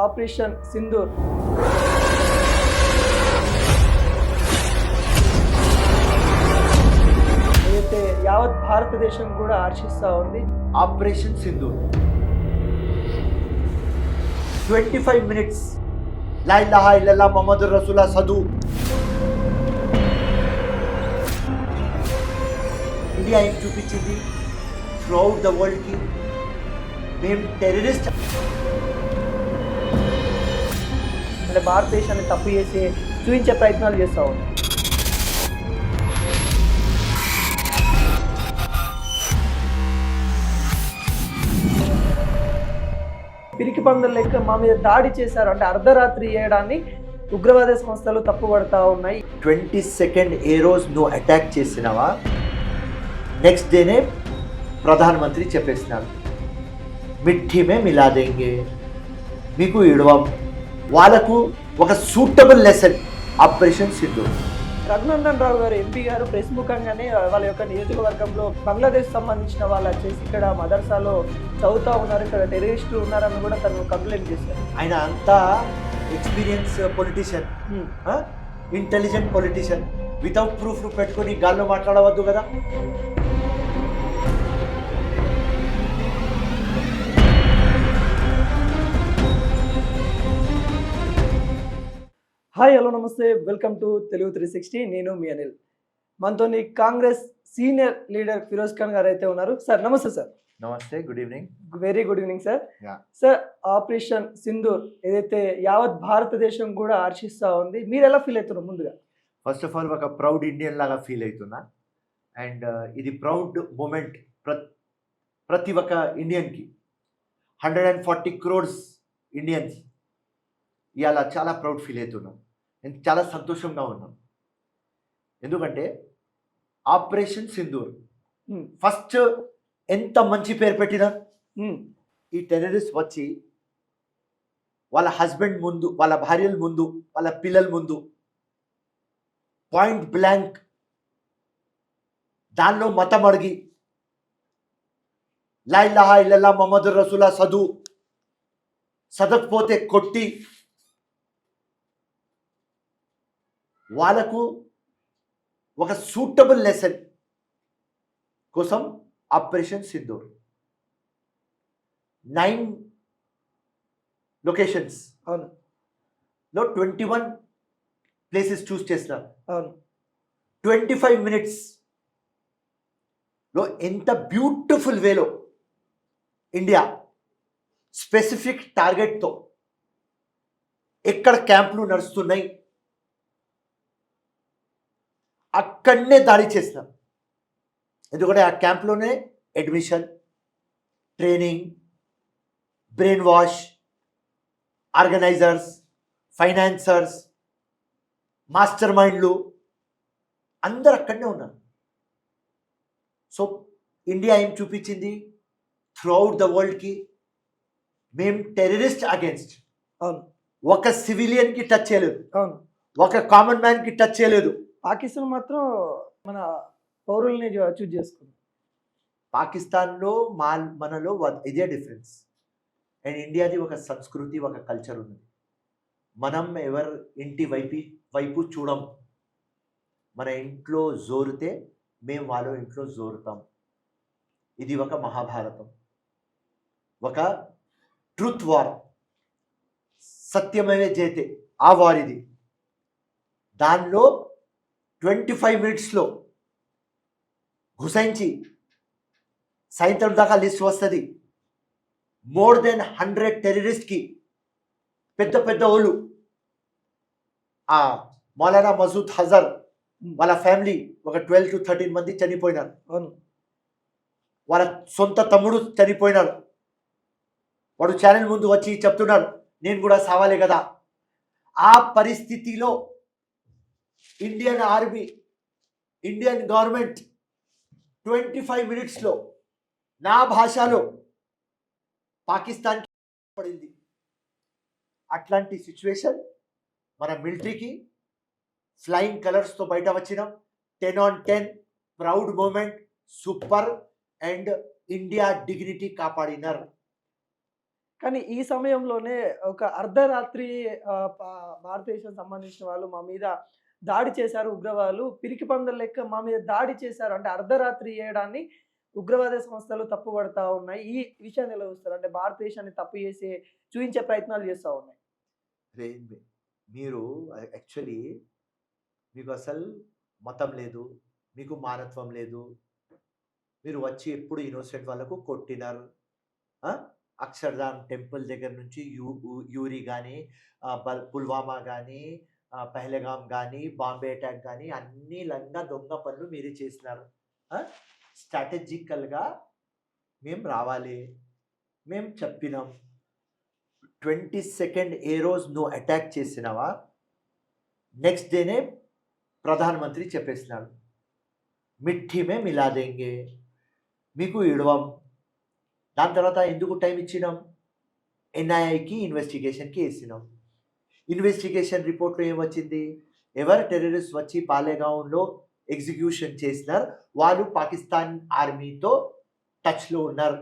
Operation Sindoor అయితే యావత్ భారతదేశం కూడా హర్షిస్తూ ఉంది. ఆపరేషన్ సింధూర్ 25 మినిట్స్ లా ఇలాహా ఇల్లల్లా ముహమ్మదుర్ రసూలుల్లాహ్ చదువు ఇండియా ఏం చూపించింది త్రూఅవుట్ ద వరల్డ్కి మేము టెర్రరిస్ట్ అంటే భారతదేశాన్ని తప్పు చేసి చూపించే ప్రయత్నాలు చేస్తూ ఉంది. పిరికి పందుల లెక్క మా మీద దాడి చేశారు అంటే అర్ధరాత్రి చేయడాన్ని ఉగ్రవాద సంస్థలు తప్పుపడతా ఉన్నాయి. 22nd ఏ రోజు నువ్వు అటాక్ చేసినావా నెక్స్ట్ డేనే ప్రధానమంత్రి చెప్పేసినారు మిఠీమే మిలాదేంగే మీకు ఇడవం. వాళ్ళకు ఒక suitable lesson operation Sindoor. Raghunandan Rao garu MP గారు ప్రెస్ ముఖంగానే వాళ్ళ యొక్క నియోజకవర్గంలో బంగ్లాదేశ్ సంబంధించిన వాళ్ళు వచ్చేసి ఇక్కడ మదర్సాలో చదువుతూ ఉన్నారు, ఇక్కడ టెర్రరిస్టులు ఉన్నారని కూడా తను కంప్లైంట్ చేశారు. ఆయన అంతా experience politician, intelligent politician. Without proof పెట్టుకొని గాల్లో మాట్లాడవద్దు కదా. హాయ్ హలో నమస్తే, వెల్కమ్ టు తెలుగు 360. నేను మీ అనిల్. మనతో కాంగ్రెస్ సీనియర్ లీడర్ ఫిరోజ్ ఖాన్ గారు అయితే ఉన్నారు. సార్ నమస్తే. సార్ నమస్తే, good evening. Very good evening sir. Yeah. Sir operation Sindoor ఏదైతే యావత్ భారతదేశం కూడా హర్షిస్తూ ఉంది, మీరు ఎలా ఫీల్ అవుతున్నారు? ముందుగా ఫస్ట్ ఆఫ్ ఆల్ ఒక ప్రౌడ్ ఇండియన్ లాగా ఫీల్ అవుతున్నా. అండ్ ఇది ప్రౌడ్ మూమెంట్ ప్రతి ఒక్క ఇండియన్కి. 140 crores ఇండియన్స్ ఇవాళ చాలా ప్రౌడ్ ఫీల్ అవుతున్నాం. నేను చాలా సంతోషంగా ఉన్నాను. ఎందుకంటే ఆపరేషన్ సింధూర్ ఫస్ట్ ఎంత మంచి పేరు పెట్టినా ఈ టెర్రరిస్ట్ వచ్చి వాళ్ళ హస్బెండ్ ముందు, వాళ్ళ భార్యల ముందు, వాళ్ళ పిల్లల ముందు పాయింట్ బ్లాంక్ దానిలో మతం అడిగి లా ఇలాహా ఇల్లల్లా ముహమ్మదుర్ రసూలుల్లాహ్ చదువు చదవకపోతే కొట్టి వాళ్ళకు ఒక సూటబుల్ లెసన్ కోసం ఆపరేషన్ సింధూర్ 9 లొకేషన్స్ అవును లో 21 ప్లేసెస్ చూస్ చేసినారు. అవును 25 minutes లో ఎంత బ్యూటిఫుల్ వేలో ఇండియా స్పెసిఫిక్ టార్గెట్తో ఎక్కడ క్యాంపులు నడుస్తున్నాయి అక్కడనే దాడి చేసినాం. ఎందుకంటే ఆ క్యాంప్లోనే admission, training, brainwash, organisers, financiers, master మైండ్లు అందరు అక్కడనే ఉన్నారు. సో ఇండియా ఏం చూపించింది త్రూఅవుట్ ద వరల్డ్కి మేము టెర్రరిస్ట్ అగేన్స్ట్. అవును ఒక సివిలియన్కి టచ్ చేయలేదు, అవును ఒక కామన్ మ్యాన్కి టచ్ చేయలేదు. పాకిస్తాన్ మాత్రం మన పౌరుల్ని చూజ్ చేసుకుంది. పాకిస్తాన్లో మనలో ఇదే డిఫరెన్స్. అండ్ ఇండియాది ఒక సంస్కృతి, ఒక కల్చర్ ఉంది. మనం ఎవరు ఇంటి వైపు చూడం. మన ఇంట్లో జోరితే మేము వాళ్ళ ఇంట్లో జోరుతాం. ఇది ఒక మహాభారతం, ఒక ట్రూత్ వార్, సత్యమేవే జయతే ఆ వార్ ఇది. దానిలో 25 minutesలో ఘుసైంచి సాయంత్రం దాకా లిస్ట్ వస్తుంది. మోర్ దెన్ 100 టెర్రరిస్ట్కి పెద్ద పెద్ద వాళ్ళు, ఆ మౌలానా మసూద్ అజర్ వాళ్ళ ఫ్యామిలీ ఒక 12 to 13 మంది చనిపోయినారు. అవును వాళ్ళ సొంత తమ్ముడు చనిపోయినాడు. వాడు ఛానల్ ముందు వచ్చి చెప్తున్నాడు నేను కూడా సావాలే కదా. ఆ పరిస్థితిలో ఇండియన్ ఆర్మీ, ఇండియన్ గవర్నమెంట్ 25 minutesలో నా భాషలో పాకిస్తాన్కి పడింది. అట్లాంటి సిచ్యువేషన్ మన మిలిటరీకి ఫ్లయింగ్ కలర్స్తో బయట వచ్చినాం. 10 on 10 proud moment, super. And India dignity కాపాడినారు. కానీ ఈ సమయంలోనే ఒక అర్ధరాత్రి భారతదేశం సంబంధించిన వాళ్ళు మా మీద దాడి చేశారు ఉగ్రవాదులు. పిరికి పందుల లెక్క మా మీద దాడి చేశారు. అంటే అర్ధరాత్రి చేయడాన్ని ఉగ్రవాద సంస్థలు తప్పుపడతా ఉన్నాయి. ఈ విషయాన్ని ఎలా చూస్తారు? అంటే భారతదేశాన్ని తప్పు చేసే చూయించే ప్రయత్నాలు చేస్తా ఉన్నాయి. మీరు యాక్చువల్లీ మీకు అసలు మతం లేదు, మీకు మానత్వం లేదు. మీరు వచ్చి ఎప్పుడు ఇన్నోసెంట్ వాళ్ళకు కొట్టినారు. అక్షర్ధామ్ టెంపుల్ దగ్గర నుంచి యూరి కానీ, పుల్వామా కానీ, పహల్గామ్ కానీ, బాంబే అటాక్ కానీ అన్ని లంగా దొంగ పనులు మీరే చేసినారు. స్ట్రాటజికల్గా మేము రావాలి, మేము చెప్పినాం. 22nd ఏ రోజు నువ్వు అటాక్ చేసినావా, నెక్స్ట్ డేనే ప్రధానమంత్రి చెప్పేసినాడు మిఠ్ఠీ మే మిలా దేంగే, మీకు ఇడవం. దాని తర్వాత ఎందుకు టైం ఇచ్చినాం? ఎన్ఐఏకి ఇన్వెస్టిగేషన్కి వేసినాం. ఇన్వెస్టిగేషన్ రిపోర్ట్లో ఏమొచ్చింది? ఎవరు టెర్రరిస్ట్ వచ్చి పాలేగాంలో ఎగ్జిక్యూషన్ చేసినారు వాళ్ళు పాకిస్తాన్ ఆర్మీతో టచ్లో ఉన్నారు,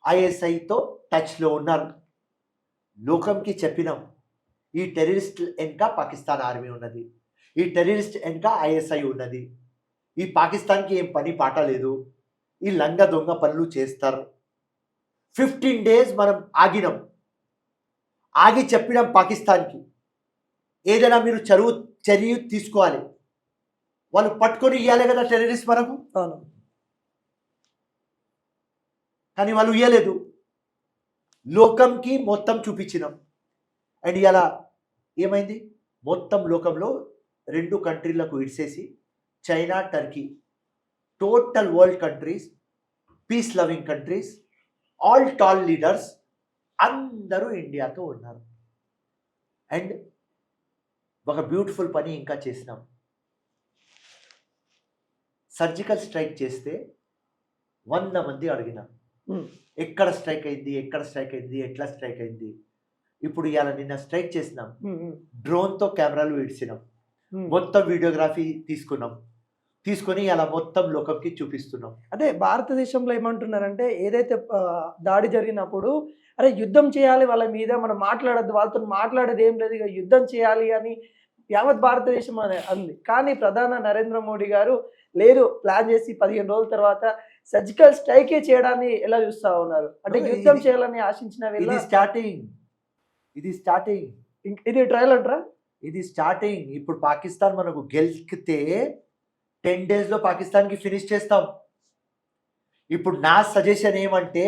ఐఎస్ఐతో టచ్లో ఉన్నారు. లోకంకి చెప్పినాం ఈ టెర్రరిస్ట్ వెనుక పాకిస్తాన్ ఆర్మీ ఉన్నది, ఈ టెర్రరిస్ట్ వెనుక ఐఎస్ఐ ఉన్నది. ఈ పాకిస్తాన్కి ఏం పని పాట లేదు, ఈ లంగ దొంగ పనులు చేస్తారు. 15 days మనం ఆగినాం, ఆగి చెప్పినాం పాకిస్తాన్కి ఏదైనా మీరు చర్య తీసుకోవాలి. వాళ్ళు పట్టుకొని ఇవ్వాలి కదా టెర్రరిస్ట్ మనకు, కానీ వాళ్ళు ఇవ్వలేదు. లోకంకి మొత్తం చూపించినాం. అండ్ ఇలా ఏమైంది? మొత్తం లోకంలో 2 కంట్రీలకు ఇడిసేసి China, Turkey, total world countries, peace loving countries, all tall leaders అందరూ ఇండియాతో ఉన్నారు. అండ్ ఒక బ్యూటిఫుల్ పని ఇంకా చేసినాం. సర్జికల్ స్ట్రైక్ చేస్తే 100 మంది అడిగినాం ఎక్కడ స్ట్రైక్ అయింది, ఎక్కడ స్ట్రైక్ అయింది, ఎట్లా స్ట్రైక్ అయింది. ఇప్పుడు ఇవాళ నిన్న స్ట్రైక్ చేసినాం, డ్రోన్తో కెమెరాలు విడిచినాం, మొత్తం వీడియోగ్రఫీ తీసుకొని ఇలా మొత్తం లోకంకి చూపిస్తున్నాం. అదే భారతదేశంలో ఏమంటున్నారంటే ఏదైతే దాడి జరిగినప్పుడు అరే యుద్ధం చేయాలి వాళ్ళ మీద, మనం మాట్లాడద్దు, వాళ్ళతో మాట్లాడేది ఏం లేదు, ఇక యుద్ధం చేయాలి అని యావత్ భారతదేశం అని అంది. కానీ ప్రధాని నరేంద్ర మోడీ గారు లేదు, ప్లాన్ చేసి 15 రోజుల తర్వాత సర్జికల్ స్ట్రైకే చేయడాన్ని ఎలా చూస్తా ఉన్నారు? అంటే యుద్ధం చేయాలని ఆశించిన ఇది స్టార్టింగ్, ఇది ట్రయల్ అంటారా? ఇది స్టార్టింగ్. ఇప్పుడు పాకిస్తాన్ మనకు గెలికితే 10 daysలో పాకిస్తాన్కి ఫినిష్ చేస్తాం. ఇప్పుడు నా సజెషన్ ఏమంటే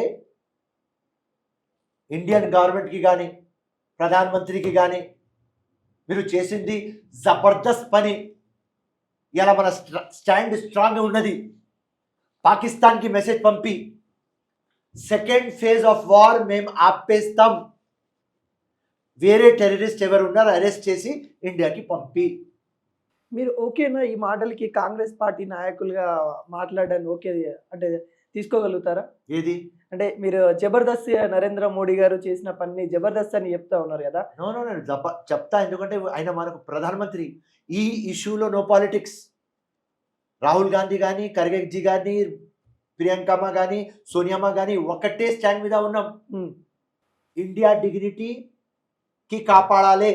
ఇండియన్ గవర్నమెంట్కి కానీ ప్రధానమంత్రికి కానీ మీరు చేసింది జబర్దస్త్ పని. ఇలా మన స్టాండ్ స్ట్రాంగ్ ఉన్నది. పాకిస్తాన్కి మెసేజ్ పంపి సెకండ్ ఫేజ్ ఆఫ్ వార్ మేము ఆపేస్తాం, వేరే టెర్రరిస్ట్ ఎవరు ఉన్నారో అరెస్ట్ చేసి ఇండియాకి పంపి. మీరు ఓకేనా ఈ మాటలకి? కాంగ్రెస్ పార్టీ నాయకులుగా మాట్లాడడానికి ఓకే అంటే తీసుకోగలుగుతారా? ఏది అంటే మీరు జబర్దస్త్ నరేంద్ర మోడీ గారు చేసిన పని జబర్దస్త్ అని చెప్తా ఉన్నారు కదా. నో చెప్తా, ఎందుకంటే ఆయన మనకు ప్రధానమంత్రి. ఈ ఇష్యూలో నో పాలిటిక్స్. రాహుల్ గాంధీ కానీ, ఖర్గేజీ కానీ, ప్రియాంకమ్మ కానీ, సోనియామ్మ కానీ ఒకటే స్టాండ్ మీద ఉన్నాం. ఇండియా డిగ్నిటీకి కాపాడాలి,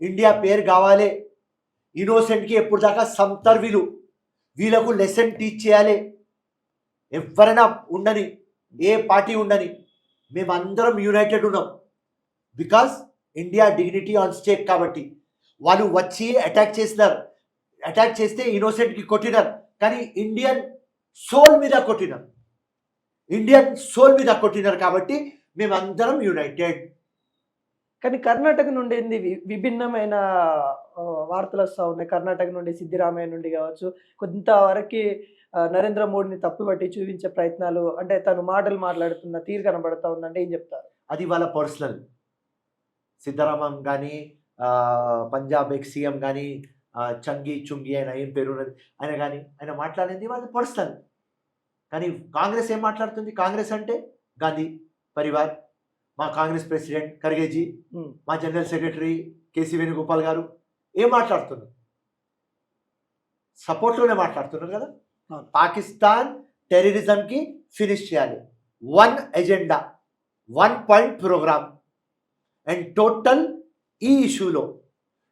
ఇండియా పేరు కావాలి, ఇన్నోసెంట్కి ఎప్పుడు దాకా సంతర్ వీళ్ళకు లెసన్ టీచ్ చేయాలి. ఎవరైనా ఉండని, ఏ పార్టీ ఉండని, మేమందరం యునైటెడ్ ఉన్నాం. Because India dignity on stake. కాబట్టి వాళ్ళు వచ్చి అటాక్ చేసినారు, అటాక్ చేస్తే ఇన్నోసెంట్కి కొట్టినారు, కానీ ఇండియన్ సోల్ మీద కొట్టినారు కాబట్టి మేమందరం యునైటెడ్. కానీ కర్ణాటక నుండి విభిన్నమైన వార్తలు వస్తూ ఉన్నాయి. కర్ణాటక నుండి సిద్దిరామయ్య నుండి కావచ్చు, కొంతవరకు నరేంద్ర మోడీని తప్పుపట్టి చూపించే ప్రయత్నాలు, అంటే తను మాటలు మాట్లాడుతున్న తీరు కనబడతా ఉందంటే ఏం చెప్తారు? అది వాళ్ళ పర్సనల్. సిద్ధరామన్ కానీ, పంజాబ్ సీఎం కానీ, చుంగి ఆయన ఏం పేరు ఉన్నది ఆయన కానీ, ఆయన మాట్లాడింది వాళ్ళ పర్సనల్. కానీ కాంగ్రెస్ ఏం మాట్లాడుతుంది? కాంగ్రెస్ అంటే గాంధీ పరివార్, మా కాంగ్రెస్ ప్రెసిడెంట్ ఖర్గేజీ, మా జనరల్ సెక్రటరీ కేసీ వేణుగోపాల్ గారు ఏం మాట్లాడుతున్నారు? సపోర్ట్లోనే మాట్లాడుతున్నారు కదా. పాకిస్తాన్ టెర్రరిజంకి ఫినిష్ చేయాలి, 1 agenda. 1 point program and total ఈ ఇష్యూలో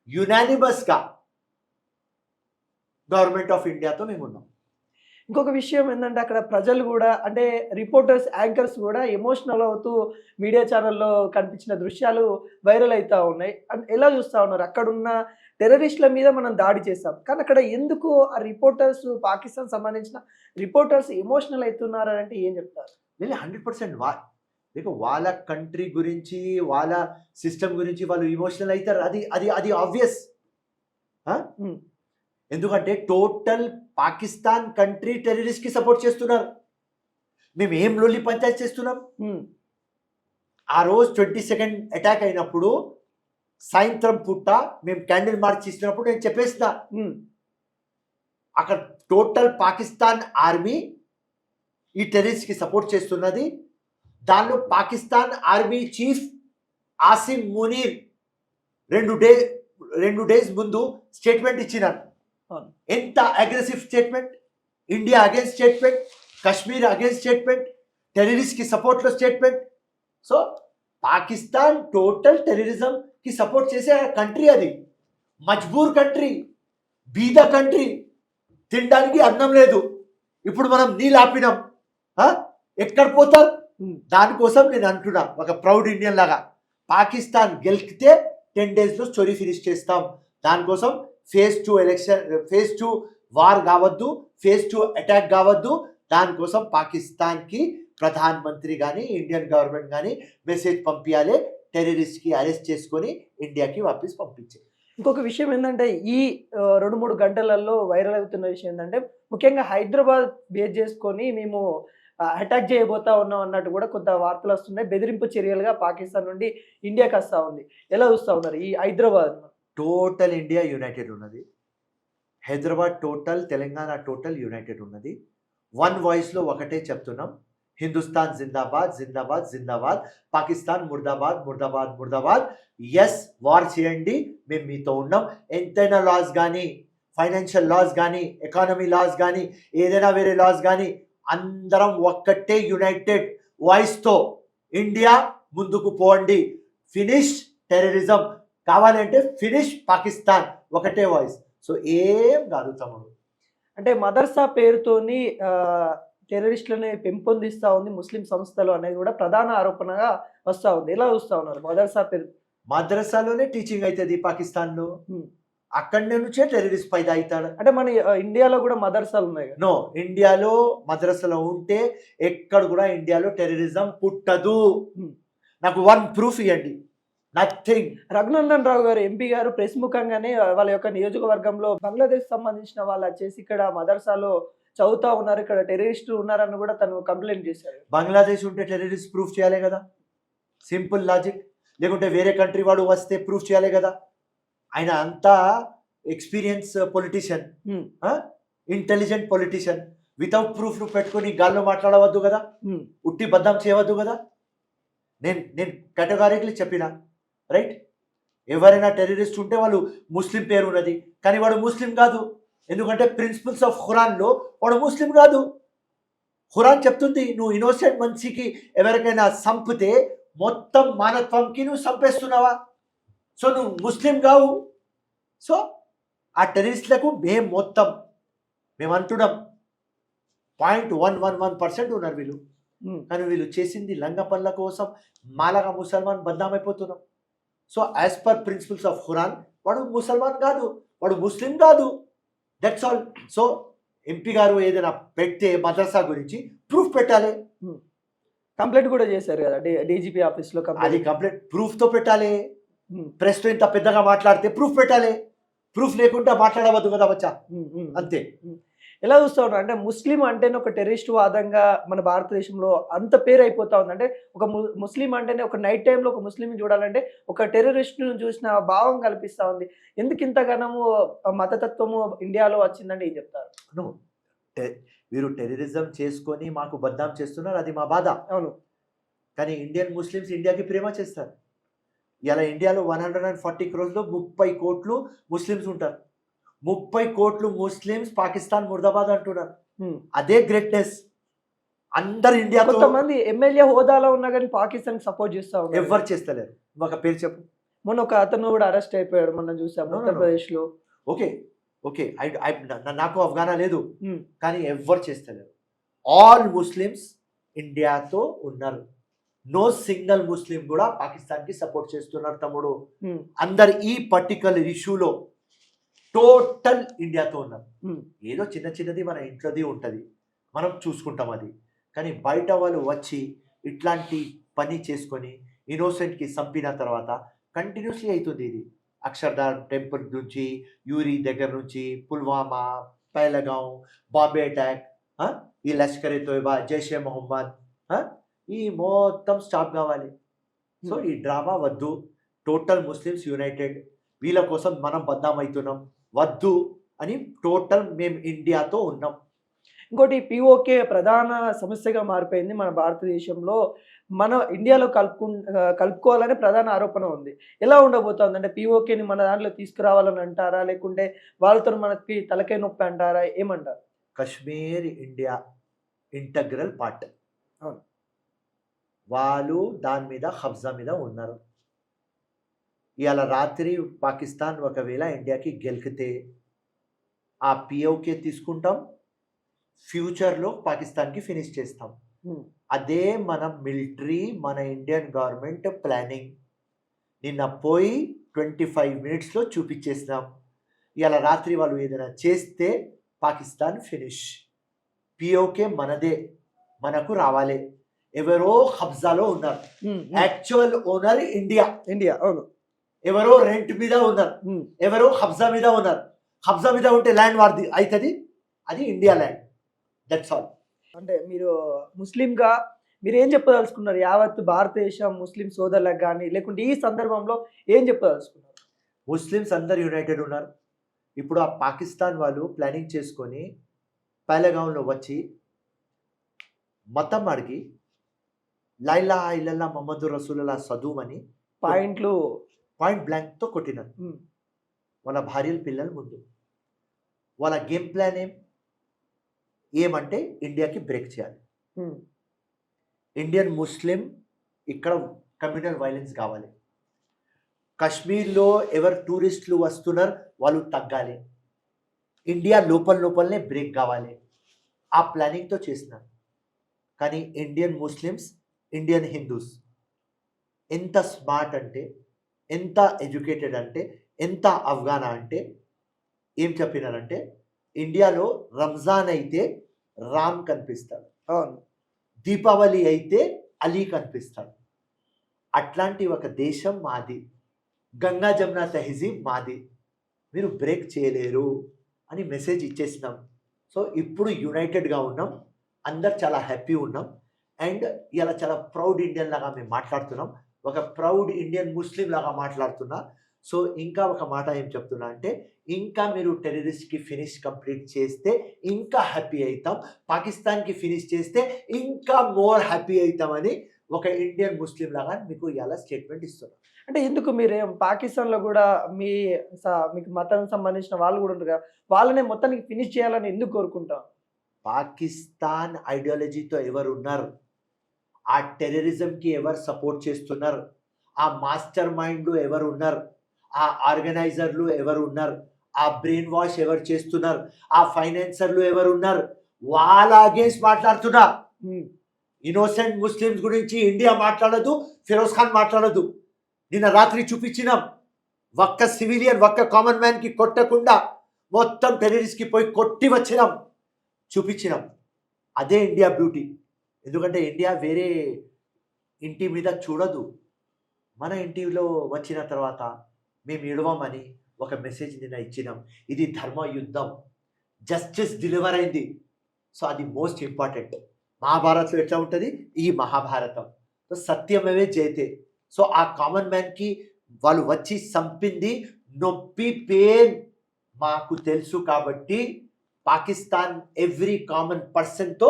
యునానిమస్గా గవర్నమెంట్ ఆఫ్ ఇండియాతో మేము ఉన్నాం. ఇంకొక విషయం ఏంటంటే అక్కడ ప్రజలు కూడా అంటే రిపోర్టర్స్ యాంకర్స్ కూడా ఎమోషనల్ అవుతూ మీడియా ఛానల్లో కనిపించిన దృశ్యాలు వైరల్ అవుతా ఉన్నాయి. ఎలా చూస్తూ ఉన్నారు? అక్కడున్న టెర్రరిస్టుల మీద మనం దాడి చేస్తాం, కానీ అక్కడ ఎందుకు ఆ రిపోర్టర్స్ పాకిస్తాన్ సంబంధించిన రిపోర్టర్స్ ఎమోషనల్ అవుతున్నారు అంటే ఏం చెప్తారు? వీళ్ళు 100% వాళ్ళ కంట్రీ గురించి వాళ్ళ సిస్టమ్ గురించి వాళ్ళు ఇమోషనల్ అవుతారు. అది అది అది ఆబ్వియస్. ఎందుకంటే టోటల్ పాకిస్తాన్ కంట్రీ టెర్రరిస్ట్ కి సపోర్ట్ చేస్తున్నారు. మేము ఏం లొల్లి పంచాయతీ చేస్తున్నాం? ఆ రోజు 22nd అటాక్ అయినప్పుడు సాయంత్రం పూట మేము క్యాండిల్ మార్చ్ ఇస్తున్నప్పుడు నేను చెప్పేసిన అక్కడ టోటల్ పాకిస్తాన్ ఆర్మీ ఈ టెర్రరిస్ట్ కి సపోర్ట్ చేస్తున్నది. దానిలో Pakistan army chief Asim Munir 2 days ముందు స్టేట్మెంట్ ఇచ్చినారు. ఎంత aggressive statement! India against statement, Kashmir against statement, terrorist కి సపోర్ట్ లో statement. So Pakistan total terrorism కి సపోర్ట్ చేసే కంట్రీ. అది మజ్బూర్ కంట్రీ, బీద కంట్రీ, తినడానికి అన్నం లేదు. ఇప్పుడు మనం నీళ్ళు ఆపినాం, ఎక్కడ పోతారు? దానికోసం నేను అంటున్నా ఒక ప్రౌడ్ ఇండియన్ లాగా, పాకిస్తాన్ గెలికితే 10 days లో స్టోరీ ఫినిష్ చేస్తాం. దానికోసం phase 2 ఎలక్షన్, phase 2 వార్ కావద్దు, phase 2 అటాక్ కావద్దు. దానికోసం పాకిస్తాన్కి ప్రధానమంత్రి కానీ ఇండియన్ గవర్నమెంట్ కానీ మెసేజ్ పంపించాలి, టెర్రరిస్ట్కి అరెస్ట్ చేసుకొని ఇండియాకి వాపస్ పంపించే. ఇంకొక విషయం ఏంటంటే ఈ 2-3 గంటలలో వైరల్ అవుతున్న విషయం ఏంటంటే ముఖ్యంగా హైదరాబాద్ బేస్ చేసుకొని మేము అటాక్ చేయబోతా ఉన్నాం అన్నట్టు కూడా కొంత వార్తలు వస్తున్నాయి. బెదిరింపు చర్యలుగా పాకిస్తాన్ నుండి ఇండియాకి వస్తూ ఉంది. ఎలా చూస్తూ ఉన్నారు ఈ హైదరాబాద్? టోటల్ ఇండియా యునైటెడ్ ఉన్నది, Hyderabad total, Telangana total United ఉన్నది. 1 వాయిస్లో ఒకటే చెప్తున్నాం, హిందుస్థాన్ జిందాబాద్ జిందాబాద్ జిందాబాద్, పాకిస్తాన్ ముర్దాబాద్ ముర్దాబాద్ ముర్దాబాద్. ఎస్, వార్ చేయండి, మేము మీతో ఉన్నాం. ఎంతైనా లాస్ కానీ, ఫైనాన్షియల్ లాస్ కానీ, ఎకానమీ లాస్ కానీ, ఏదైనా వేరే లాస్ కానీ, అందరం ఒక్కటే యునైటెడ్ వాయిస్తో ఇండియా ముందుకు పోండి. ఫినిష్ టెర్రరిజం, కావాలంటే ఫినిష్ పాకిస్తాన్, ఒకటే వాయిస్. సో ఏం కాదు తమ్ముడు. అంటే మదర్సా పేరుతోని టెర్రరిస్టులని పెంపొందిస్తూ ఉంది ముస్లిం సంస్థలు అనేది కూడా ప్రధాన ఆరోపణగా వస్తూ ఉంది. ఎలా చూస్తూ ఉన్నారు? మదర్సా పేరు, మద్రసాలోనే టీచింగ్ అవుతుంది పాకిస్తాన్లో, అక్కడి నుంచే టెర్రరిస్ట్ పైదా అవుతాడు. అంటే మన ఇండియాలో కూడా మదర్సాలు ఉన్నాయి. నో, ఇండియాలో మద్రసాలో ఉంటే ఎక్కడ కూడా ఇండియాలో టెర్రరిజం పుట్టదు. నాకు 1 ప్రూఫ్ ఇవ్వండి. నథింగ్. రఘునందన్ రావు గారు ఎంపీ గారు ప్రెస్ ముఖంగానే వాళ్ళ యొక్క నియోజకవర్గంలో బంగ్లాదేశ్ సంబంధించిన వాళ్ళు వచ్చేసి ఇక్కడ మదర్సాలో చదువుతా ఉన్నారు, ఇక్కడ టెర్రరిస్టులు ఉన్నారని కూడా తను కంప్లైంట్ చేశారు. బంగ్లాదేశ్ ఉంటే టెర్రరిస్ట్ ప్రూఫ్ చేయాలి కదా, సింపుల్ లాజిక్. లేకుంటే వేరే కంట్రీ వాడు వస్తే ప్రూఫ్ చేయాలి కదా. ఆయన అంతా experience politician, intelligent politician. Without proof పెట్టుకొని గాల్లో మాట్లాడవద్దు కదా, ఉట్టి బద్దం చేయవద్దు కదా. నేను కేటగారికలీ చెప్పిన, రైట్? ఎవరైనా టెర్రరిస్ట్ ఉంటే వాళ్ళు ముస్లిం పేరు ఉన్నది, కానీ వాడు ముస్లిం కాదు. ఎందుకంటే ప్రిన్సిపల్స్ ఆఫ్ ఖురాన్లో వాడు ముస్లిం కాదు. ఖురాన్ చెప్తుంది, నువ్వు ఇన్నోసెంట్ మనిషికి ఎవరికైనా చంపితే మొత్తం మానత్వంకి నువ్వు చంపేస్తున్నావా? సో నువ్వు ముస్లిం కావు. సో ఆ టెర్రరిస్టులకు మేము అంటున్నాం 0.111% ఉన్నారు వీళ్ళు. కానీ వీళ్ళు చేసింది లంగ పనుల కోసం మాలగా ముసల్మాన్ బద్నామైపోతున్నాం. So as per principles of Quran వాడు ముసల్మాన్ కాదు, వాడు ముస్లిం కాదు. That's all. సో ఎంపీ గారు ఏదైనా పెడితే మద్రసా గురించి ప్రూఫ్ పెట్టాలి. కంప్లైంట్ కూడా చేశారు కదా డీజీపీ ఆఫీస్లో. అది కంప్లైంట్ ప్రూఫ్తో పెట్టాలి. ప్రెస్తో ఇంత పెద్దగా మాట్లాడితే ప్రూఫ్ పెట్టాలి. ప్రూఫ్ లేకుండా మాట్లాడవద్దు కదా బచ్చా, అంతే. ఎలా చూస్తూ ఉన్నారు అంటే ముస్లిం అంటేనే ఒక టెర్రరిస్ట్ వాదంగా మన భారతదేశంలో అంత పేరు అయిపోతా ఉంది. అంటే ఒక ముస్లిం అంటేనే ఒక నైట్ టైంలో ఒక ముస్లింని చూడాలంటే ఒక టెర్రరిస్ట్ను చూసిన భావం కల్పిస్తూ ఉంది. ఎందుకు ఇంతగానము మతతత్వము ఇండియాలో వచ్చిందంటే ఏం చెప్తారు? వీరు టెర్రరిజం చేసుకొని మాకు బద్నాం చేస్తున్నారు, అది మా బాధ. అవును, కానీ ఇండియన్ ముస్లిమ్స్ ఇండియాకి ప్రేమ చేస్తారు. ఇలా ఇండియాలో 140 crores 30 కోట్లు ముస్లిమ్స్ ఉంటారు. 30 కోట్లు ముస్లిమ్స్ పాకిస్తాన్ ముర్దాబాద్ అంటున్నారు. అదే గ్రేట్నెస్, అందరు ఇండియాతో కొంతమంది ఎమ్మెల్యే హోదాలో ఉన్నా కానీ పాకిస్తాన్ సపోర్ట్ చేస్తా ఉన్నారు. ఎవరు చేస్తలేరు. ఒక పేరు చెప్పు. మొన్న ఒక అతను కూడా అరెస్ట్ అయిపోయాడు, మనం చూసాం No, no, no. ఉత్తరప్రదేశ్ లో. ఓకే ఓకే నాకు అఫ్ఘానా లేదు, ఉమ్, కానీ ఎవ్వరు చేస్తలేరు. ఆల్ ముస్లిమ్స్ ఇండియాతో ఉన్నారు. నో సింగిల్ ముస్లిం కూడా పాకిస్తాన్కి సపోర్ట్ చేస్తున్నారు తమ్ముడు. ఉమ్, అందరు ఈ పర్టికులర్ ఇష్యూలో టోటల్ ఇండియాతో ఉన్నారు. ఉమ్, ఏదో చిన్న చిన్నది మన ఇంట్లోది ఉంటుంది, మనం చూసుకుంటాం అది. కానీ బయట వాళ్ళు వచ్చి ఇట్లాంటి పని చేసుకొని ఇన్నోసెంట్కి చంపిన తర్వాత కంటిన్యూస్లీ అవుతుంది ఇది. అక్షర్ధామ్ టెంపుల్ నుంచి, యూరి దగ్గర నుంచి, పుల్వామా, పహల్గాం, బాంబే అటాక్, ఈ లష్కర్ ఎ తోయబా, జైషే మొహమ్మద్, ఈ మొత్తం స్టాప్ కావాలి. సో ఈ డ్రామా వద్దు. టోటల్ ముస్లిమ్స్ యునైటెడ్, వీళ్ళ కోసం మనం బద్నామవుతున్నాం, వద్దు అని టోటల్ మేము ఇండియాతో ఉన్నాం. ఇంకోటి పిఓకే ప్రధాన సమస్యగా మారిపోయింది మన భారతదేశంలో. మన ఇండియాలో కలుపుకోవాలని ప్రధాన ఆరోపణ ఉంది. ఎలా ఉండబోతోంది అంటే పిఓకేని మన దాంట్లో తీసుకురావాలని అంటారా, లేకుంటే వాళ్ళతో మనకి తలకాయ నొప్పి అంటారా, ఏమంటారు? Kashmir India integral part. అవును. వాళ్ళు దాని మీద కబ్జా మీద ఉన్నారు. ఇవాళ రాత్రి పాకిస్తాన్ ఒకవేళ ఇండియాకి గెలికితే ఆ పిఓకే తీసుకుంటాం, ఫ్యూచర్లో పాకిస్తాన్కి ఫినిష్ చేస్తాం. ఉమ్, అదే మన మిలిటరీ, మన ఇండియన్ గవర్నమెంట్ ప్లానింగ్. నిన్న పోయి 25 మినిట్స్లో చూపించేసినాం. ఇవాళ రాత్రి వాళ్ళు ఏదైనా చేస్తే పాకిస్తాన్ ఫినిష్. పిఓకే మనదే, మనకు రావాలి. ఎవరో కబ్జాలో ఉన్నారు, ఉమ్, ఉమ్, యాక్చువల్ ఓనర్ ఇండియా. ఇండియా. అవును. ఎవరో రెంట్ మీద ఉన్నారు, ఉమ్, ఎవరో కబ్జా మీద ఉన్నారు. కబ్జా మీద ఉంటే ల్యాండ్ వాడిది అవుతుంది, అది ఇండియా ల్యాండ్. That's all. అంటే మీరు ముస్లింగా మీరు ఏం చెప్పదలుచుకున్నారు యావత్ భారతదేశం ముస్లిం సోదరులకు కానీ, లేకుంటే ఈ సందర్భంలో ఏం చెప్పదలుచుకున్నారు? ముస్లిమ్స్ అందరు యునైటెడ్ ఉన్నారు. ఇప్పుడు ఆ పాకిస్తాన్ వాళ్ళు ప్లానింగ్ చేసుకొని పహల్గాంలో వచ్చి మతం అడిగి లైలా ఇల్లల్లా మొహమ్మద్ రసూలుల్లా చదువుమని పాయింట్లు. పాయింట్ బ్లాంక్తో కొట్టినారు ఉమ్, వాళ్ళ భార్యల పిల్లల ముందు. వాళ్ళ గేమ్ ప్లాన్ ఏమంటే ఇండియాకి బ్రేక్ చేయాలి. ఉమ్, ఇండియన్ ముస్లిం ఇక్కడ కమ్యూనల్ వైలెన్స్ కావాలి. కాశ్మీర్లో ఎవరు టూరిస్టులు వస్తున్నారు వాళ్ళు తగ్గాలి. ఇండియా లోపలనే బ్రేక్ కావాలి. ఆ ప్లానింగ్తో చేసినారు. కానీ ఇండియన్ ముస్లిమ్స్, ఇండియన్ హిందూస్ ఎంత స్మార్ట్ అంటే, ఎంత ఎడ్యుకేటెడ్ అంటే, ఎంత అఫ్ఘానా అంటే ఏం చెప్పినారంటే, ఇండియాలో రంజాన్ అయితే రామ్ కనిపిస్తాడు, అవును. దీపావళి అయితే అలీ కనిపిస్తాడు. అట్లాంటి ఒక దేశం మాది, గంగా జమున తహజీబ్ మాది, మీరు బ్రేక్ చేయలేరు అని మెసేజ్ ఇచ్చేసినాం. సో ఇప్పుడు యునైటెడ్గా ఉన్నాం, అందరు చాలా హ్యాపీ ఉన్నాం. అండ్ ఇలా చాలా ప్రౌడ్ ఇండియన్ లాగా మేము మాట్లాడుతున్నాం, ఒక ప్రౌడ్ ఇండియన్ ముస్లిం లాగా మాట్లాడుతున్నా. సో ఇంకా ఒక మాట ఏం చెప్తున్నా అంటే, ఇంకా మీరు టెర్రరిస్ట్కి ఫినిష్ కంప్లీట్ చేస్తే ఇంకా హ్యాపీ అవుతాం, పాకిస్తాన్కి ఫినిష్ చేస్తే ఇంకా మోర్ హ్యాపీ అవుతామని ఒక ఇండియన్ ముస్లిం లాగా మీకు ఇలా స్టేట్మెంట్ ఇస్తున్నాం. అంటే ఎందుకు మీరేం పాకిస్తాన్లో కూడా మీకు మతం సంబంధించిన వాళ్ళు కూడా ఉంటారు కదా, వాళ్ళనే మొత్తానికి ఫినిష్ చేయాలని ఎందుకు కోరుకుంటాం? పాకిస్తాన్ ఐడియాలజీతో ఎవరు ఉన్నారు, ఆ టెర్రరిజంకి ఎవరు సపోర్ట్ చేస్తున్నారు, ఆ మాస్టర్ మైండ్లు ఎవరు ఉన్నారు, ఆ ఆర్గనైజర్లు ఎవరు ఉన్నారు, ఆ బ్రెయిన్ వాష్ ఎవరు చేస్తున్నారు, ఆ ఫైనాన్సర్లు ఎవరు ఉన్నారు, వాళ్ళ అగేన్స్ట్ మాట్లాడుతున్నా. ఇన్నోసెంట్ ముస్లిమ్స్ గురించి ఇండియా మాట్లాడదు, ఫిరోజ్ ఖాన్ మాట్లాడదు. నిన్న రాత్రి చూపించినాం, ఒక్క సివిలియన్, ఒక్క కామన్ మ్యాన్కి కొట్టకుండా మొత్తం టెర్రరిస్ట్కి పోయి కొట్టి వచ్చినాం, చూపించినాం. అదే ఇండియా బ్యూటీ. ఎందుకంటే ఇండియా వేరే ఇంటి మీద చూడదు. మన ఇంటిలో వచ్చిన తర్వాత మేము ఇడవమని ఒక మెసేజ్ నిన్న ఇచ్చినాం. ఇది ధర్మ యుద్ధం, జస్టిస్ డెలివర్ అయింది. సో అది మోస్ట్ ఇంపార్టెంట్. మహాభారత్లో ఎట్లా ఉంటుంది, ఈ మహాభారతం. సో సత్యమేవే జయతే. సో ఆ కామన్ మ్యాన్కి వాళ్ళు వచ్చి చంపింది నొప్పి, పెయిన్ మాకు తెలుసు. కాబట్టి పాకిస్తాన్ ఎవ్రీ కామన్ పర్సన్తో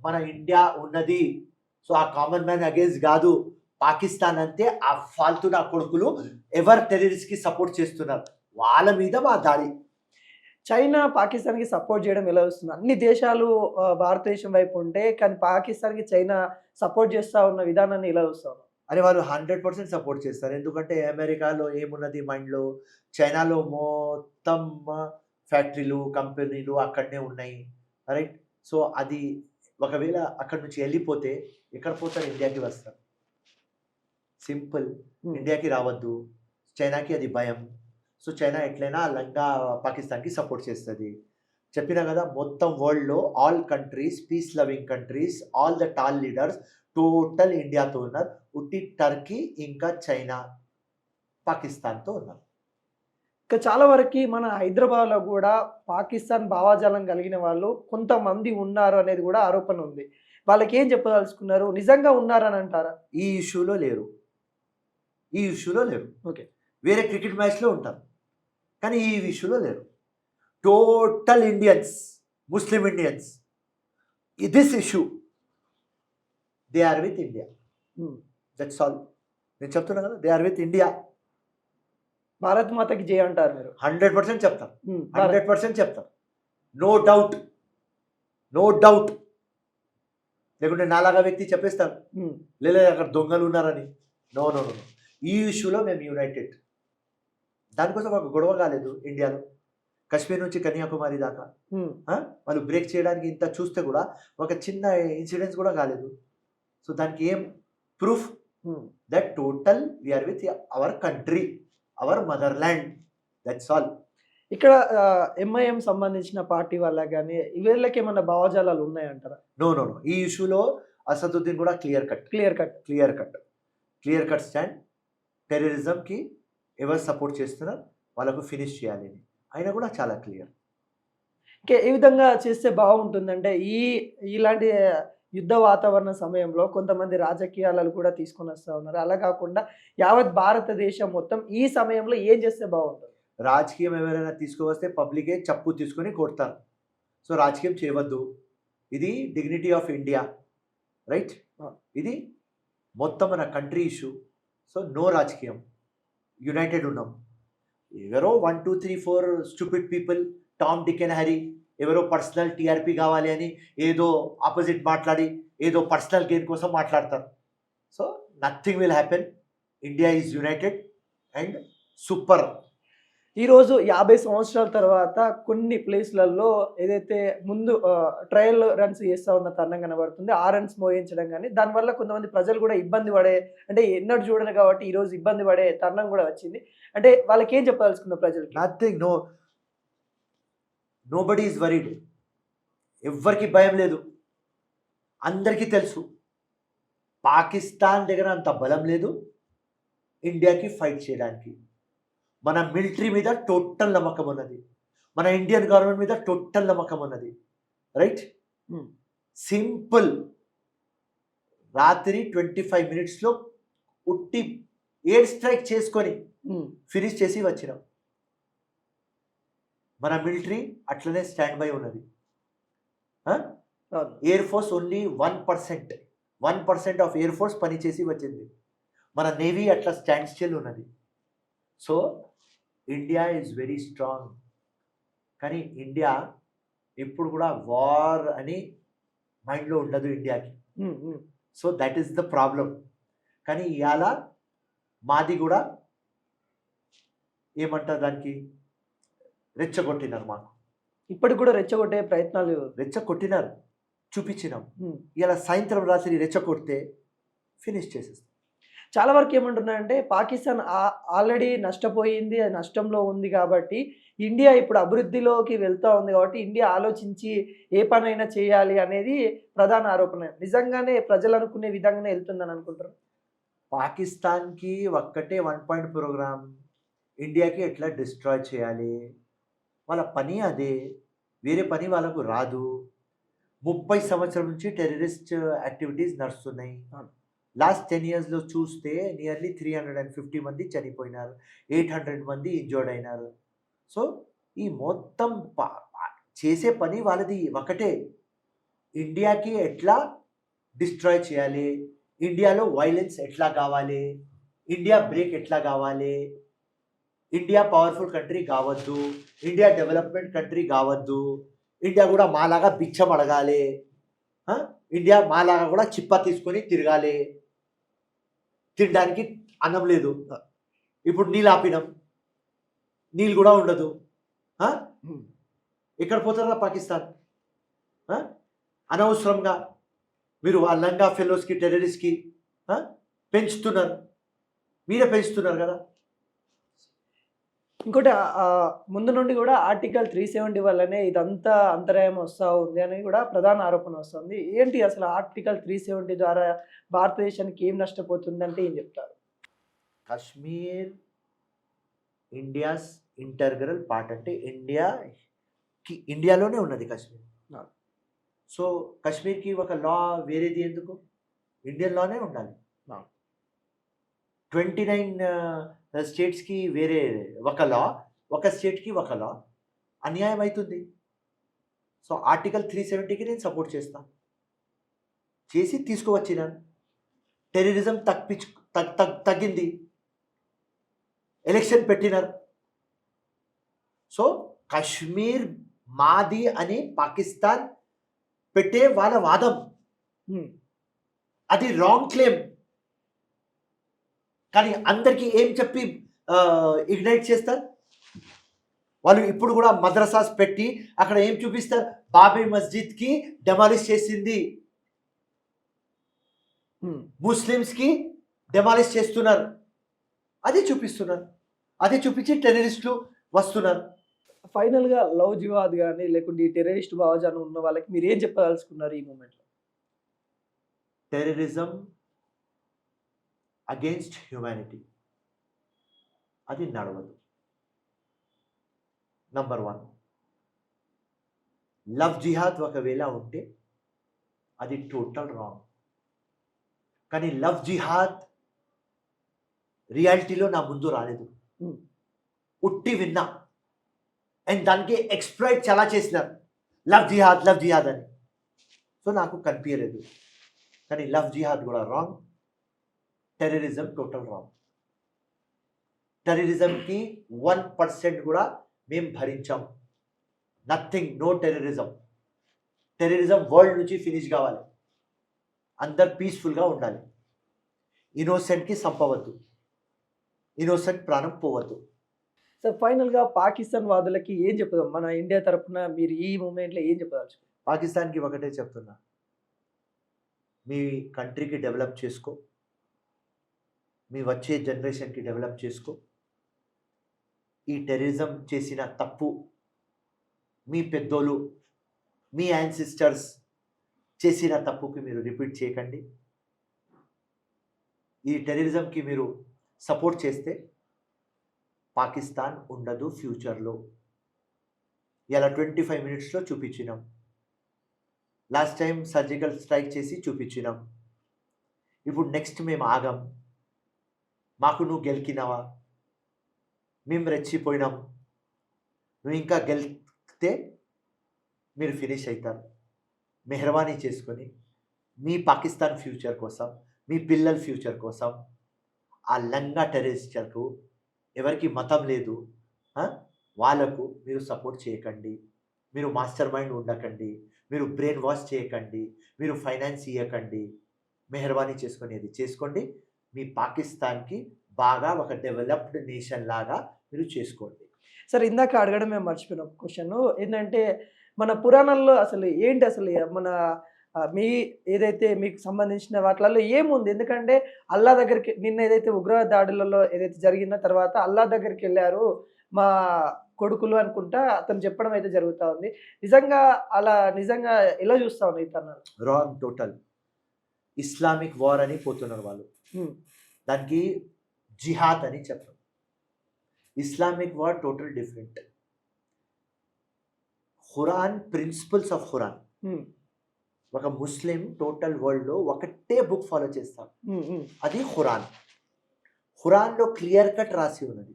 మన ఇండియా ఉన్నది. సో ఆ కామన్ మ్యాన్ అగేన్స్ట్ కాదు, పాకిస్తాన్ అంతే. ఆ ఫాల్తుడా కొడుకులు ఎవరు టెర్రరిస్ట్కి సపోర్ట్ చేస్తున్నారు వాళ్ళ మీద మా దాడి. చైనా పాకిస్తాన్కి సపోర్ట్ చేయడం ఎలా వస్తుంది? అన్ని దేశాలు భారతదేశం వైపు ఉంటే కానీ పాకిస్తాన్కి చైనా సపోర్ట్ చేస్తా ఉన్న విధానాన్ని ఎలా చూస్తావు? అని వాళ్ళు 100% సపోర్ట్ చేస్తారు. ఎందుకంటే అమెరికాలో ఏమున్నది మైండ్‌లో, చైనాలో మొత్తం ఫ్యాక్టరీలు, కంపెనీలు అక్కడనే ఉన్నాయి. రైట్? సో, అది ఒకవేళ అక్కడి నుంచి ఎళ్ళిపోతే ఎక్కడ పోతారు? ఇండియాకి వస్తారు. సింపుల్. ఇండియాకి రావద్దు. చైనాకి అది భయం. సో, చైనా ఎట్లైనా లంగా పాకిస్తాన్‌కి సపోర్ట్ చేస్తది. చెప్పినా కదా! మొత్తం వరల్డ్‌లో all countries, peace loving countries, all the tall leaders total ఇండియాతో ఉన్నారు. ఉట్టి టర్కీ ఇంకా చైనా, పాకిస్తాన్‌తో ఉన్నారు. ఇంకా చాలా వరకి మన హైదరాబాద్‌లో గూడా పాకిస్తాన్ భావజాలం కలిగిన వాళ్ళు కొంతమంది ఉన్నారు అనేది గూడా ఆరోపణ ఉంది. వాళ్ళకేం చెప్పదలుచుకున్నారు? నిజంగా ఉన్నారని అంటారా? ఈ ఇష్యూలో లేరు. ఈ ఇష్యూలో లేరు. ఓకే. వేరే క్రికెట్ మ్యాచ్‌లో ఉంటారు. కానీ ఈ ఇష్యూలో లేరు. Total Indians, Muslim Indians, this issue they are with India. Hmm. That's all. నేను చెప్తున్నా కదా! They are with India. Bharat మాతకి జై అంటారు మీరు. 100% చెప్తాను. హ్మ్. 100% చెప్తాను. No doubt. No doubt. లేకుంటే నాలాగా వ్యక్తి చెప్పేస్తారు. హ్మ్. లేదు అక్కడ దొంగలు ఉన్నారని. No, no, no. ఈ ఇష్యూలో మేము యునైటెడ్. దానికోసం ఒక గొడవ కాలేదు ఇండియాలో. కశ్మీర్ నుంచి కన్యాకుమారి దాకా. హ్మ్. వాళ్ళు బ్రేక్ చేయడానికి ఇంత చూస్తే కూడా ఒక చిన్న ఇన్సిడెంట్స్ కూడా కాలేదు. సో, దానికి ఏం proof? Hmm. That total we are with our country, our motherland. That's all. ఇక్కడ ఎంఐఎం సంబంధించిన పార్టీ వాళ్ళకి గాని వీళ్ళకేమన్నా భావజాలాలు ఉన్నాయంటారా? No, no, no. ఈ ఇష్యూలో అసదుద్దీన్ కూడా clear cut. Clear cut. Clear cut. Clear cut stand. టెర్రరిజంకి ఎవరు సపోర్ట్ చేస్తున్నారు వాళ్ళకు ఫినిష్ చేయాలని. ఆయన కూడా చాలా క్లియర్. ఏ విధంగా చేస్తే బాగుంటుందంటే ఇలాంటి యుద్ధ వాతావరణ సమయంలో కొంతమంది రాజకీయాలను కూడా తీసుకొని వస్తా ఉన్నారు. అలా కాకుండా యావత్ భారతదేశం మొత్తం ఈ సమయంలో ఏం చేస్తే బాగుంటుంది? రాజకీయం ఎవరైనా తీసుకువస్తే పబ్లికే చప్పు తీసుకొని కొడతారు. సో, రాజకీయం చేయవద్దు. ఇది డిగ్నిటీ ఆఫ్ ఇండియా. రైట్? ఇది మొత్తం మన కంట్రీ ఇష్యూ. సో, నో రాజకీయం. యునైటెడ్ ఉన్నాం. ఎవరో 1, 2, 3, 4 stupid people, Tom, Dick and Harry, ఎవరో పర్సనల్ టీఆర్పీ కావాలి అని ఏదో ఆపోజిట్ మాట్లాడి ఏదో పర్సనల్ గెయిన్ కోసం మాట్లాడతారు. So, nothing will happen. India is United and super. ఈరోజు 50 సంవత్సరాల తర్వాత కొన్ని ప్లేస్లలో ఏదైతే ముందు ట్రయల్ రన్స్ చేస్తూ ఉన్న తరుణం కనబడుతుంది. ఆ రన్స్ మోయించడం కానీ దానివల్ల కొంతమంది ప్రజలు కూడా ఇబ్బంది పడే, అంటే ఎన్నడూ చూడను కాబట్టి ఈరోజు ఇబ్బంది పడే తరుణం కూడా వచ్చింది. అంటే వాళ్ళకి ఏం చెప్పదలుచుకున్న ప్రజలకి? నథింగ్. Nobody is worried. ఎవ్వరికి భయం లేదు. అందరికీ తెలుసు పాకిస్తాన్ దగ్గర అంత బలం లేదు ఇండియాకి ఫైట్ చేయడానికి. మన మిలిటరీ మీద టోటల్ నమ్మకం ఉన్నది. మన ఇండియన్ గవర్నమెంట్ మీద టోటల్ నమ్మకం ఉన్నది. రైట్? సింపుల్. రాత్రి 25 మినిట్స్లో ఉట్టి ఎయిర్ స్ట్రైక్ చేసుకొని ఫినిష్ చేసి వచ్చినాం. మన మిలిటరీ అట్లనే స్టాండ్ బై ఉన్నది. Air force only 1% of air force పనిచేసి వచ్చింది. మన నేవీ అట్లా స్టాండ్ స్టిల్ ఉన్నది. So, India is very strong. కానీ ఇండియా ఎప్పుడు కూడా వార్ అని మైండ్లో ఉండదు ఇండియాకి. So, that is the problem. కానీ ఇవాళ మాది కూడా ఏమంటారు దానికి, రెచ్చగొట్టినారు. మాకు ఇప్పటికి కూడా రెచ్చగొట్టే ప్రయత్నాలు రెచ్చగొట్టినారు, చూపించినాం. ఇలా సాయంత్రం రాత్రి రెచ్చగొడితే ఫినిష్ చేసేస్తాం. చాలా వరకు ఏమంటున్నారంటే పాకిస్తాన్ ఆల్రెడీ నష్టపోయింది, అది నష్టంలో ఉంది కాబట్టి ఇండియా ఇప్పుడు అభివృద్ధిలోకి వెళ్తూ ఉంది కాబట్టి ఇండియా ఆలోచించి ఏ పనైనా చేయాలి అనేది ప్రధాన ఆరోపణ. నిజంగానే ప్రజలు అనుకునే విధంగానే వెళ్తుందని అనుకుంటారు? పాకిస్తాన్కి ఒక్కటే 1 పాయింట్ ప్రోగ్రామ్. ఇండియాకి ఎట్లా డిస్ట్రాయ్ చేయాలి, వాళ్ళ పని అదే. వేరే పని వాళ్ళకు రాదు. 30 సంవత్సరం నుంచి టెర్రరిస్ట్ యాక్టివిటీస్ నడుస్తున్నాయి. లాస్ట్ 10 ఇయర్స్లో చూస్తే నియర్లీ 350 మంది చనిపోయినారు, 800 మంది ఇంజర్డ్ అయినారు. సో, ఈ మొత్తం చేసే పని వాళ్ళది ఒకటే. ఇండియాకి ఎట్లా డిస్ట్రాయ్ చేయాలి, ఇండియాలో వైలెన్స్ ఎట్లా కావాలి, ఇండియా బ్రేక్ ఎట్లా కావాలి, ఇండియా పవర్ఫుల్ కంట్రీ కావద్దు, ఇండియా డెవలప్మెంట్ కంట్రీ కావద్దు, ఇండియా కూడా మాలాగా బిచ్చం అడగాలి, ఇండియా మాలాగా కూడా చిప్ప తీసుకొని తిరగాలి, తినడానికి అన్నం లేదు, ఇప్పుడు నీళ్ళు ఆపినాం, నీళ్ళు కూడా ఉండదు, ఎక్కడ పోతారా పాకిస్తాన్? అనవసరంగా మీరు ఆ లంగా ఫెలోస్కి టెర్రరిస్ట్కి పెంచుతున్నారు, మీరే పెంచుతున్నారు కదా. ఇంకోటి ముందు నుండి కూడా ఆర్టికల్ 370 వల్లనే ఇదంతా అంతరాయం వస్తూ ఉంది అని కూడా ప్రధాన ఆరోపణ వస్తుంది. ఏంటి అసలు ఆర్టికల్ 370 ద్వారా భారతదేశానికి ఏం నష్టపోతుంది అంటే ఏం చెప్తారు? కాశ్మీర్ ఇండియాస్ ఇంటర్గ్రల్ పార్ట్, అంటే ఇండియాలోనే ఉన్నది కాశ్మీర్. సో కాశ్మీర్కి ఒక లా వేరేది ఎందుకు? ఇండియన్ లానే ఉండాలి. 29 స్టేట్స్కి వేరే ఒక లా, ఒక స్టేట్కి ఒక లా, అన్యాయం అవుతుంది. సో ఆర్టికల్ 370కి నేను సపోర్ట్ చేస్తాను, చేసి తీసుకువచ్చినాను. టెర్రరిజం తగ్గింది, ఎలక్షన్ పెట్టినారు. సో కాశ్మీర్ మాది అని పాకిస్తాన్ పెట్టే వాళ్ళ వాదం, అది రాంగ్ క్లెయిమ్. కానీ అందరికీ ఏం చెప్పి ఇగ్నైట్ చేస్తారు వాళ్ళు? ఇప్పుడు కూడా మద్రసాస్ పెట్టి అక్కడ ఏం చూపిస్తారు? బాబరీ మస్జిద్కి డెమాలిష్ చేసింది, ముస్లిమ్స్కి డెమాలిష్ చేస్తున్నారు, అది చూపిస్తున్నారు. అది చూపించి టెర్రరిస్టులు వస్తున్నారు. ఫైనల్గా లవ్ జిహాద్ కానీ లేకుంటే ఈ టెర్రరిస్ట్ భావజాలం ఉన్న వాళ్ళకి మీరు ఏం చెప్పదలుచుకున్నారు ఈ మూమెంట్లో? టెర్రరిజం అగేన్స్ట్ హ్యూమానిటీ అది నడవదు. నంబర్ 1. లవ్ జిహాద్ ఒకవేళ ఉంటే అది టోటల్ రాంగ్. కానీ లవ్ జిహాద్ రియాలిటీలో నా ముందు రాలేదు, ఉట్టి విన్నా, అండ్ దానికి ఎక్స్ప్లాయిట్ చాలా చేసినారు, లవ్ జిహాద్ అని. సో నాకు కనిపించలేదు. కానీ లవ్ జిహాద్ కూడా రాంగ్, టెర్రరిజం టోటల్ రాంగ్. టెర్రరిజంకి 1% కూడా మేము భరించాం. Nothing, no terrorism. Terrorism world నుంచి ఫినిష్ కావాలి, అందరు పీస్ఫుల్గా ఉండాలి. ఇన్నోసెంట్కి చంపవద్దు, ఇన్నోసెంట్ ప్రాణం పోవద్దు. సార్ ఫైనల్గా పాకిస్తాన్ వాదులకి ఏం చెప్దాం? మన ఇండియా తరఫున మీరు ఈ మూమెంట్లో ఏం చెప్పదలుచు? పాకిస్తాన్కి ఒకటే చెప్తున్నా, మీ కంట్రీకి డెవలప్ చేసుకో, మీ వచ్చే జనరేషన్కి డెవలప్ చేసుకో. ఈ టెర్రరిజం చేసిన తప్పు మీ పెద్దోళ్ళు, మీ యాన్సిస్టర్స్ చేసిన తప్పుకి మీరు రిపీట్ చేయకండి. ఈ టెర్రరిజంకి మీరు సపోర్ట్ చేస్తే పాకిస్తాన్ ఉండదు ఫ్యూచర్లో. ఇలా 25 మినిట్స్లో చూపించినాం. లాస్ట్ టైం సర్జికల్ స్ట్రైక్ చేసి చూపించినాం. ఇప్పుడు నెక్స్ట్ మేము ఆగం. మాకు నువ్వు గెలికినావా? మేము రెచ్చిపోయినాం. నువ్వు ఇంకా గెలిస్తే మీరు ఫినిష్ అవుతారు. మెహర్బానీ చేసుకొని మీ పాకిస్తాన్ ఫ్యూచర్ కోసం, మీ పిల్లల ఫ్యూచర్ కోసం ఆ లంగా టెర్రరిస్టులకు, ఎవరికి మతం లేదు, వాళ్ళకు మీరు సపోర్ట్ చేయకండి. మీరు మాస్టర్ మైండ్ ఉండకండి, మీరు బ్రెయిన్ వాష్ చేయకండి, మీరు ఫైనాన్స్ ఇవ్వకండి. మెహర్బానీ చేసుకొని అది చేసుకోండి. మీ పాకిస్తాన్కి బాగా ఒక డెవలప్డ్ నేషన్ లాగా మీరు చేసుకోండి. సార్ ఇందాక అడగడం మేము మర్చిపోయిన క్వశ్చన్ ఏంటంటే, మన పురాణాల్లో అసలు ఏంటి, అసలు మన మీ ఏదైతే మీకు సంబంధించిన వాటిలలో ఏముంది? ఎందుకంటే అల్లా దగ్గరికి నిన్న ఏదైతే ఉగ్ర దాడులలో ఏదైతే జరిగిన తర్వాత అల్లా దగ్గరికి వెళ్ళారు మా కొడుకులు అనుకుంటా అతను చెప్పడం అయితే జరుగుతూ ఉంది. నిజంగా అలా నిజంగా ఎలా చూస్తా ఉన్నాయి తను? రాంగ్, టోటల్ ఇస్లామిక్ వార్ అని పోతున్నారు వాళ్ళు. దానికి జిహాద్ అని చెప్పారు. Islamic war total different. Quran, principles of Quran, ఒక ముస్లిం టోటల్ వరల్డ్లో ఒకటే బుక్ ఫాలో చేస్తాం, అది ఖురాన్. ఖురాన్లో క్లియర్ కట్ రాసి ఉన్నది,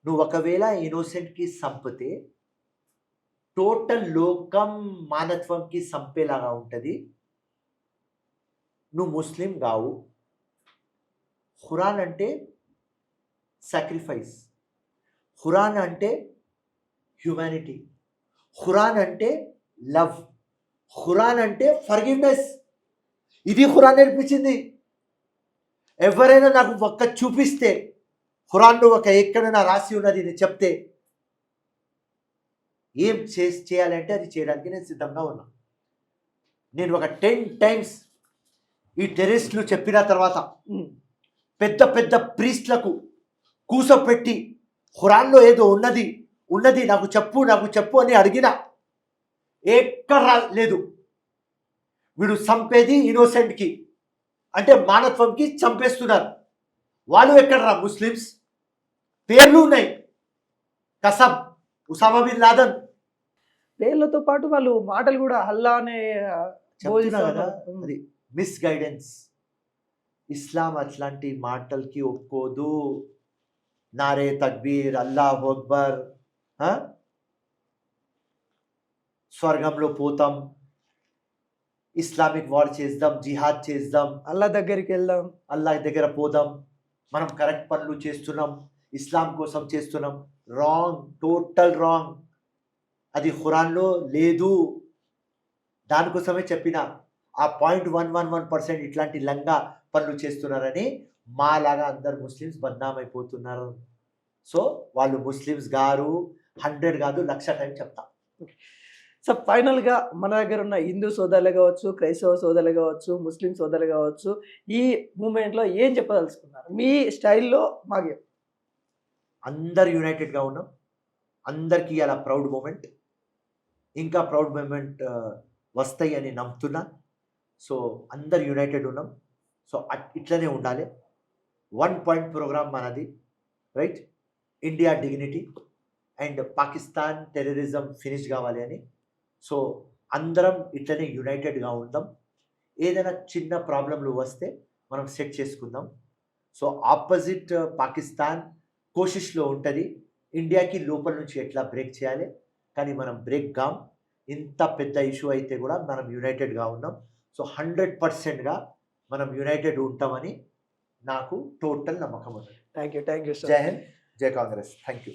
నువ్వు ఒకవేళ ఇన్నోసెంట్కి చంపితే టోటల్ లోకం మానత్వంకి చంపేలాగా ఉంటుంది, నువ్వు ముస్లిం కావు. ఖురాన్ అంటే సాక్రిఫైస్, ఖురాన్ అంటే హ్యుమానిటీ, ఖురాన్ అంటే లవ్, ఖురాన్ అంటే ఫర్గివ్నెస్. ఇది ఖురాన్ నేర్పించింది. ఎవరైనా నాకు ఒక్క చూపిస్తే ఖురాన్లో ఒక ఎక్కడైనా రాసి ఉన్నది నేను చెప్తే ఏం చేయాలంటే అది చేయడానికి నేను సిద్ధంగా ఉన్నా. నేను ఒక 10 times ఈ టెర్రరిస్టులు చెప్పిన తర్వాత పెద్ద పెద్ద ప్రీస్ట్లకు కూసపెట్టి ఖురాన్లో ఏదో ఉన్నది నాకు చెప్పు అని అడిగిన ఎక్కడ లేదు. వీడు చంపేది ఇన్నోసెంట్కి అంటే మానవత్వంకి చంపేస్తున్నారు. వాళ్ళు ఎక్కడరా ముస్లిమ్స్? పేర్లు ఉన్నాయి, కసబ్, ఉసామా బిన్ లాదన్. పేర్లతో పాటు వాళ్ళు మాటలు కూడా అల్లా అనే చెప్తున్నా కదా, అది మిస్గైడెన్స్. ఇస్లాం అట్లాంటి మాటలకి ఒప్పుకోదు. నారే తక్బీర్, అల్లాహు అక్బర్, స్వర్గంలో పోతాం, ఇస్లామిక్ వార్ చేద్దాం, జిహాద్ చేద్దాం, అల్లా దగ్గరికి వెళ్దాం, అల్లాహ్ దగ్గర పోదాం, మనం కరెక్ట్ పనులు చేస్తున్నాం, ఇస్లాం కోసం చేస్తున్నాం. Wrong, total wrong. అది ఖురాన్లో లేదు. దానికోసమే చెప్పిన ఆ 0.111% ఇట్లాంటి లంగా పనులు చేస్తున్నారని మాలాగా అందరు ముస్లిమ్స్ బద్నాం అయిపోతున్నారు. సో వాళ్ళు ముస్లిమ్స్ గారు 100 కాదు 1,00,000 టైం చెప్తా. సో ఫైనల్గా మన దగ్గర ఉన్న హిందూ సోదరులు కావచ్చు, క్రైస్తవ సోదరులు కావచ్చు, ముస్లిం సోదరులు కావచ్చు, ఈ మూమెంట్లో ఏం చెప్పదలుచుకున్నారు మీ స్టైల్లో? మాకు అందరు యునైటెడ్గా ఉన్నాం. అందరికీ అలా ప్రౌడ్ మూమెంట్, ఇంకా ప్రౌడ్ మూమెంట్ వస్తాయి అని నమ్ముతున్నా. సో అందరు యునైటెడ్ ఉన్నాం. సో ఇట్లనే ఉండాలి. 1 point ప్రోగ్రామ్ మనది, right? India dignity and Pakistan terrorism finish కావాలి అని. సో అందరం ఇట్లనే యునైటెడ్గా ఉందాం. ఏదైనా చిన్న ప్రాబ్లంలు వస్తే మనం సెట్ చేసుకుందాం. సో ఆపోజిట్ పాకిస్తాన్ కోషిష్లో ఉంటుంది ఇండియాకి లోపల నుంచి ఎట్లా బ్రేక్ చేయాలి, కానీ మనం బ్రేక్ కాం. ఇంత పెద్ద ఇష్యూ అయితే కూడా మనం యునైటెడ్గా ఉన్నాం. సో 100%గా మనం యునైటెడ్ ఉంటామని నాకు టోటల్ నమ్మకం ఉంది. థ్యాంక్ యూ జై హింద్, జై కాంగ్రెస్. Thank you.